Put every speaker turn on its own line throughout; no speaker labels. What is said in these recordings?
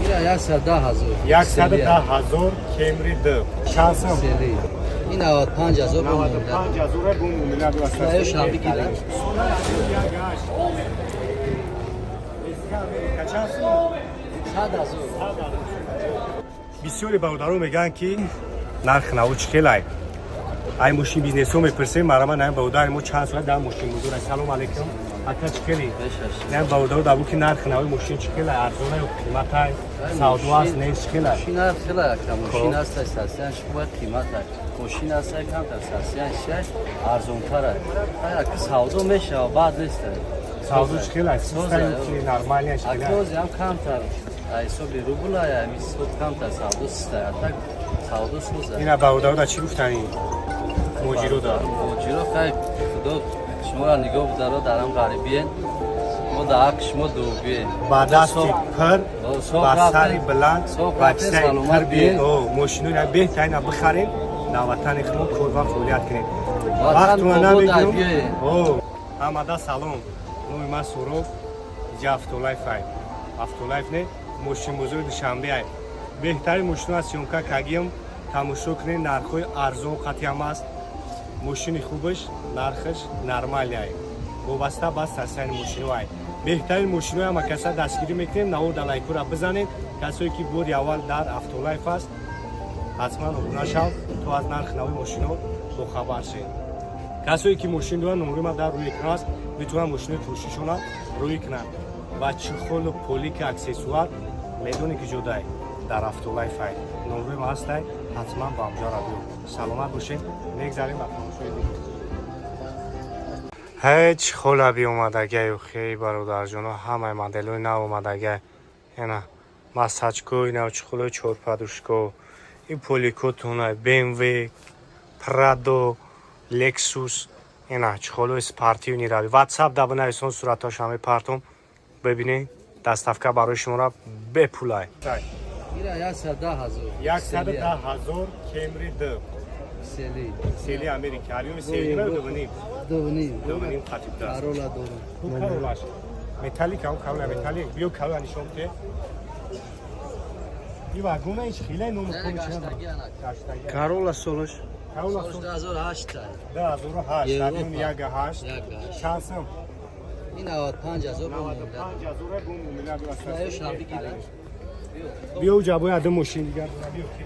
110,000
110,000 Camry D. Şansım.
سری این 95,000 بود
95,000 bu millet vasıtası.
نه شبی گیره
Kaçarsın?
100,000
بسیاری برادران میگن که نرخ نو چقدر ای ماشین بیزنسو میپرسه مرا نه برادر ما چند ساعت در ماشین بودم سلام علیکم اتا چقدری نه برادر دابو که نرخ نو ماشین چقدر ارزونه و قیمت های سودا است نه چقدر
ماشین هست خیلی کم ماشین هست اساسیانش خوبه قیمت هست ماشین هست کم اساسیانش ارزون تره که سودا میشه بعد نیست
سودا چقدر سیستم که نرمالی است
اکروز هم کم تر ایسو بی روبل های میسود کم تر سودا سیسته اتاک سودا سوزه
اینا برادر دا چی گفتنی موجیرو دا
موجیرو خیلی خدا شما را نگاه بدارو درم غریبیه ما داک شما دوگه
با دستی پر با سری بلند با چیزایی پر بیه ماشینو را بهترین بخرین نواتن خمون کروا فعالیت کنید وقت تو نبیدیم آماده سلام نوی ما سروف اینجا افتولایف های افتولایف نه ماشین بزرگ دوشنبه های بهترین ماشین از سیونکا کگیم تماشا کنید نرخوی ارزون قطعی هم است ماشین خوبش نرخش نرمالی های وابسته به سرسین ماشین های بهترین ماشین های ما کسا دستگیری میکنیم نور لایکو را بزنید کسایی که بودی اول در افتولایف است حتما ابونه شو تو از نرخ نوی ماشین ها بخبر شید کسایی که ماشین دارن نمره ما در روی اکران است میتونن ماشین فروشیشون را روی کنن و چخول و پولیک اکسسوار میدونی که جدای در افتولایف های نمره ما هست حتما با همجا را بیو سلامت باشین میگذاریم با تماشای دیگه هیچ خلابی اومدگه و خیلی برادر جانو همه مدلوی نو اومدگه اینا مساجکوی نو چخلوی چورپادوشکو این پولیکو تونه BMW پرادو لکسوس اینا چخلوی سپارتیو نیروی واتساپ دابو نویسون صورتاش همه پرتون ببینید دستافکه برای شما را بپولای 110,000 Camry D سیلی امریکا الان سیلی رو دوبنیم خطیب دست
کارولا دورم
خوب کارولاش متالیک هم کارولا متالیک بیو کارو انیشون که بیو اگونه ایش خیلی نوم کنی چه
کارولا سولش
کارولا
سولش 2008
2008 الان 1.8 شانسم
این 95,000 بود
95,000 بوم میلیارد
نه شبی گیره
بیو جابوی ادم ماشین دیگر بیو کی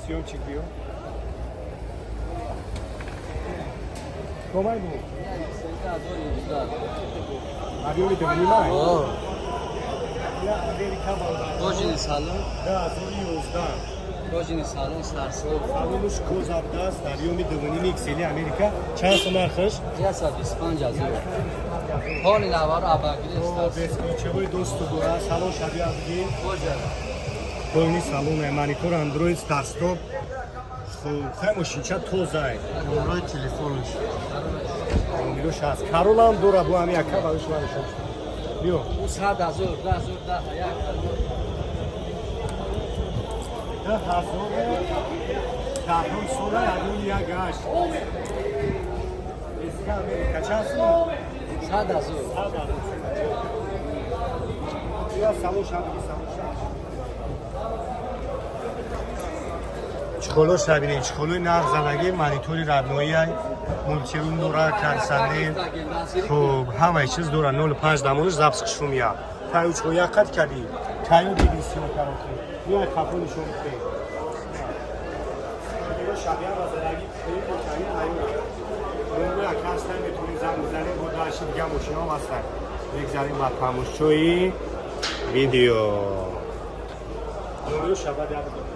سیون چیک بیو کمای بود آریوی دومی نه یا امریکا بود
روزی سالن
2011
روزی سالن سرسو
سالنش کوزاب دست آریوی دومی میکسلی امریکا چند سال خش
125,000 هانی نوار آبادی است
بسکی چه بود دوست دورا سالن شبیه بودی
کجا
دونی سالن مانیتور اندروید استارت خیلی ماشین چه توزای
نمره تلفنش
میلوش هست کارولا هم دور ابو همی اکا باش وارد شد بیو
او 100,000 10,000
دهم سوره ادون یک گشت اسکا امریکا چه هستی؟
100,000
یا ساموش هم بگی ساموش چخولوش را بینید چخولوی نرخ زدگی مانیتوری ربنایی های مولتیرون دورا کرسنده خب همه چیز دورا 05 دمونش زبس کشون یا تایو چخو یک قد کردی تایو دیگی سیون کرم خیلی یا کپونشون خیلی شبیه و زدگی خیلی بکنی هایو نمره اکرستن میتونی زن بزنیم با داشتی دیگه ماشین هم هستن بگذاریم با تماشای ویدیو نمره شبه دیگه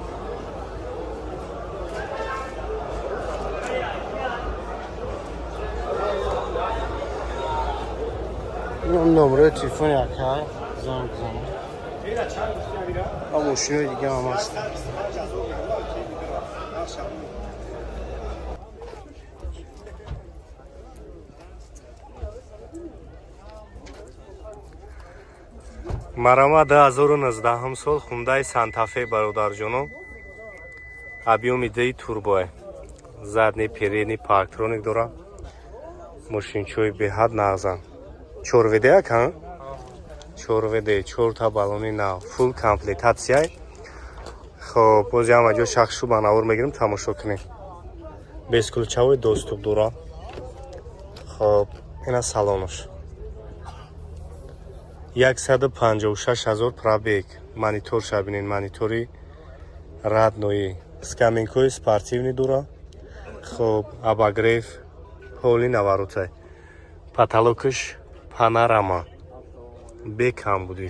این نمره تلفن یکه زنگ بزنم ماشین دیگه هم هست
مرا 2019 سال خوندای سانتافه برادر جانو объеми ди турбо задний передний парктроник дора мошинчои беҳад нағзан 4 видео кан 4 та балони нав фул комплектация. Хоб боз ям аҷо шахшу ба навор мегирем тамошо кунем. Без ключавои доступ дора. Хоб ина салонош 156,000 пробег. Монитор шабинен монитори раднои скаминкои спортивни дора. Хоб абагреф ҳоли наваротай. Потолокаш панорама. Бекам будӣ.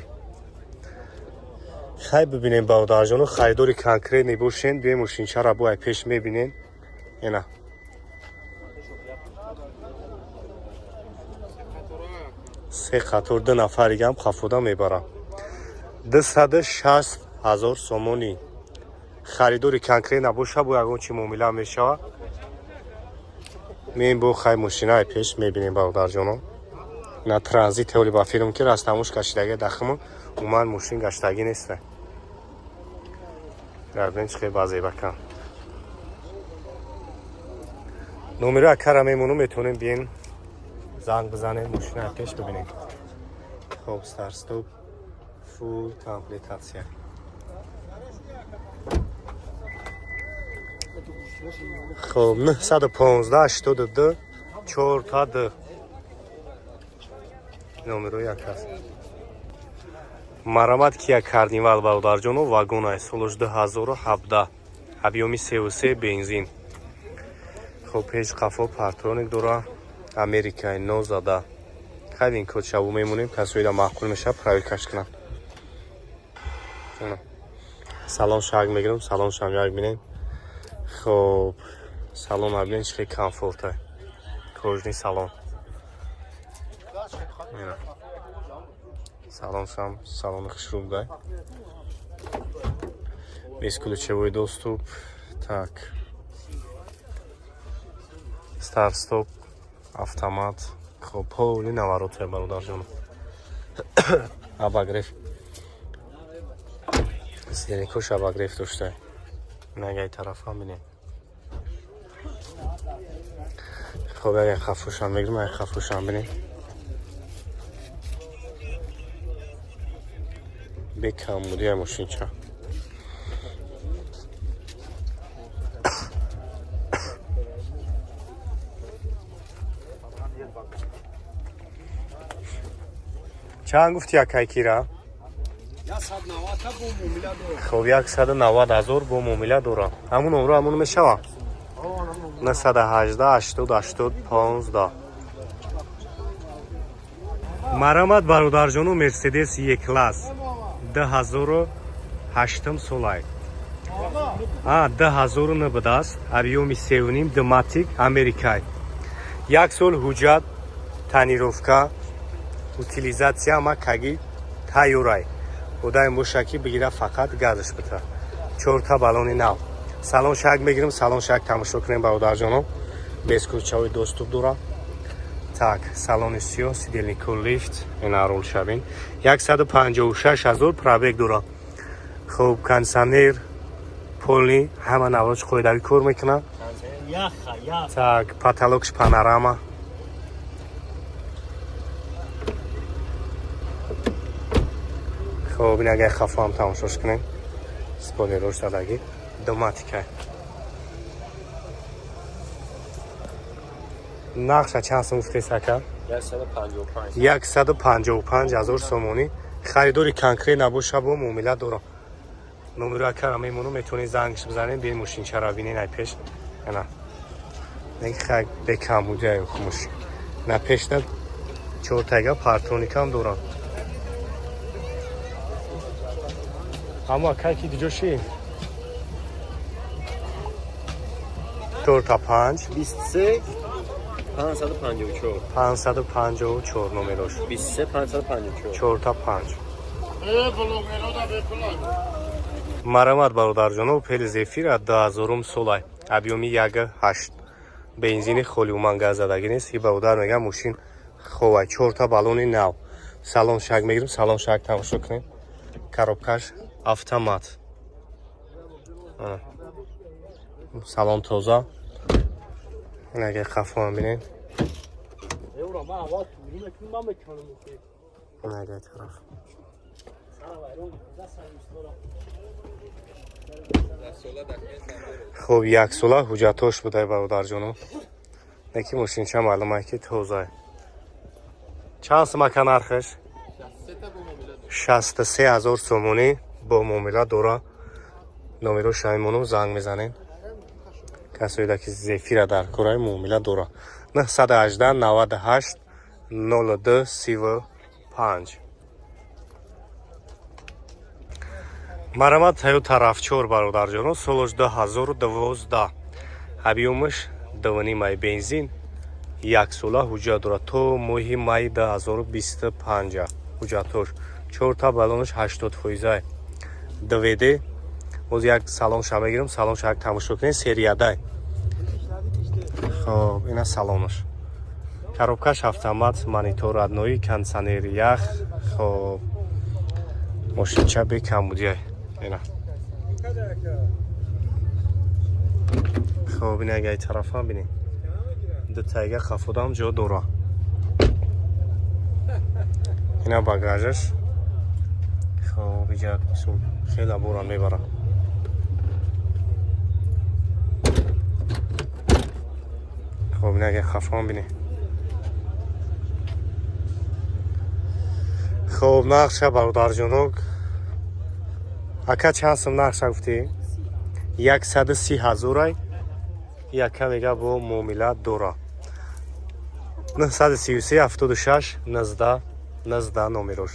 Хай бибинем баодарҷону харидори конкретни бошен. Бием мошинчара бояй пеш мебинем. Ина се қатор 2 нафаригам хафода мебарам. 260,000 сомонӣ. Харидори конкрет набоша бо ягон чи муомила мешава. Меем бо хай мошинаи пеш мебинем баодарҷоно. На транзит ҳоли ба филм ки растамош кашидаги дахмо уман мошин гаштаги неста. Гарден чиқи базебакан. номери акара мемону метонем биен занг бизанем мошинаи пеш бибинем. Хоб старт стоп фул комплектация. Хоб 915 4 та 2 номеро якаст. Марамат Kia Carnival баодарҷону вагонай солаш 2017. Объёми 3 бензин. Хоб пеш қафо партроник дора. Америкаи нозада. Хайвин код шаву мемонем касоида маъқул меша проверкаш кунам. Салон шаг мегирам, салон шам як бинем. Хоб салон абинем чиқи комфортай. Кожни салон. Салон шам салони хушрубдай. Бесключевой доступ. Так. Старт стоп. Автомат. Хоб ҳоли наваротай бародарҷон. Абагреф. Сиденекош абагреф доштай. Нагай тарафам бинем. Хоб як хафушам мегирам, як хафушам бинем. Бекам будия мошинча. چند گفتی یکی کیرا؟
190 بو مومیلا داره.
خب 190,000 بو مومیلا داره. همون عمره همون میشه. 918 80 80 15. مرامت برادرجانو مرسدس یک کلاس 2008 سالای. 2019 است. объёми 3.5 دماتیک امریکایی. یک سال حجت تانیروفکا утилизация ма каги тайёрай. Одай мошаки бигира фақат газш бита. 4 та балони нав. Салон шаг мегирам, салон шаг тамошо кунем бародарҷоно. Без ключавои доступ дора. Так, салони сиёҳ, сидельникҳо лифт, ина рул шавин. 156,000 пробег дора. Хуб, кондиционер, полни, ҳама навроч қоидагӣ кор мекунад. Так, потолокш панорама. خب این اگه خفا هم تماشاش کنیم سپویلروش دادگی دوماتیکه نقشه چند سوم گفتی سکر؟ 155,000 سومونی خریداری کنکری نباشه با مومیله دارم نمره کرم میمونو میتونی زنگش بزنیم بیاین ماشین چرا بینین ای پیش نه نگه خیلی بکم بوده ای خموشی نه پیش داد چورتگه پارتونیک هم دارم اما کی دیجوشی 4 تا 5
23 554
554 نمرش
23 554
4 تا 5 مرامت برادرجانو پل زفیر 2000 سولای объёми 1.8 бензини холи уман газ задагӣ нест ки бародар мегам мошин ховай 4 та балони нав салон шаг мегирем салон шаг тамошо кунем коробкаш автомат салон тоза инага хафо мебинем
نگه طرف خب یک ساله حجتاش بوده برادر جانو نکی ماشین چه معلومه که توزه چند سمکه نرخش 63,000 سومونی با معامله داره نامرو شایمونو زنگ میزنین کسایی که زفیر در کارای معامله داره 918 98 02 35 مرمت таю тарафчор бародарҷоно солош 2012 ҳабиюмаш 2.5 май бензин як сола ҳуҷҷат дорад то моҳи май 2025 ҳуҷҷатош 4 та балонаш 80%. ДВД боз як салонша мегирам, салонша як тамошо кунед, сериядай. Хоб, ина салонаш. Коробкаш автомат, монитор однои, кондиционер ях. Хоб. Мошинча бекам будяй. Ина. Хоб, ина гай тарафа бинед. Ду тайга хафудам ҷо дора. Ина багажаш. Хоб, як сум хела боран мебара. خب نگه خفان بینی خب نقشه برادر جانوک اکا چند سم نقشه گفتی 130,000 یکا میگه با معامله دوره 933 76 19 نامروش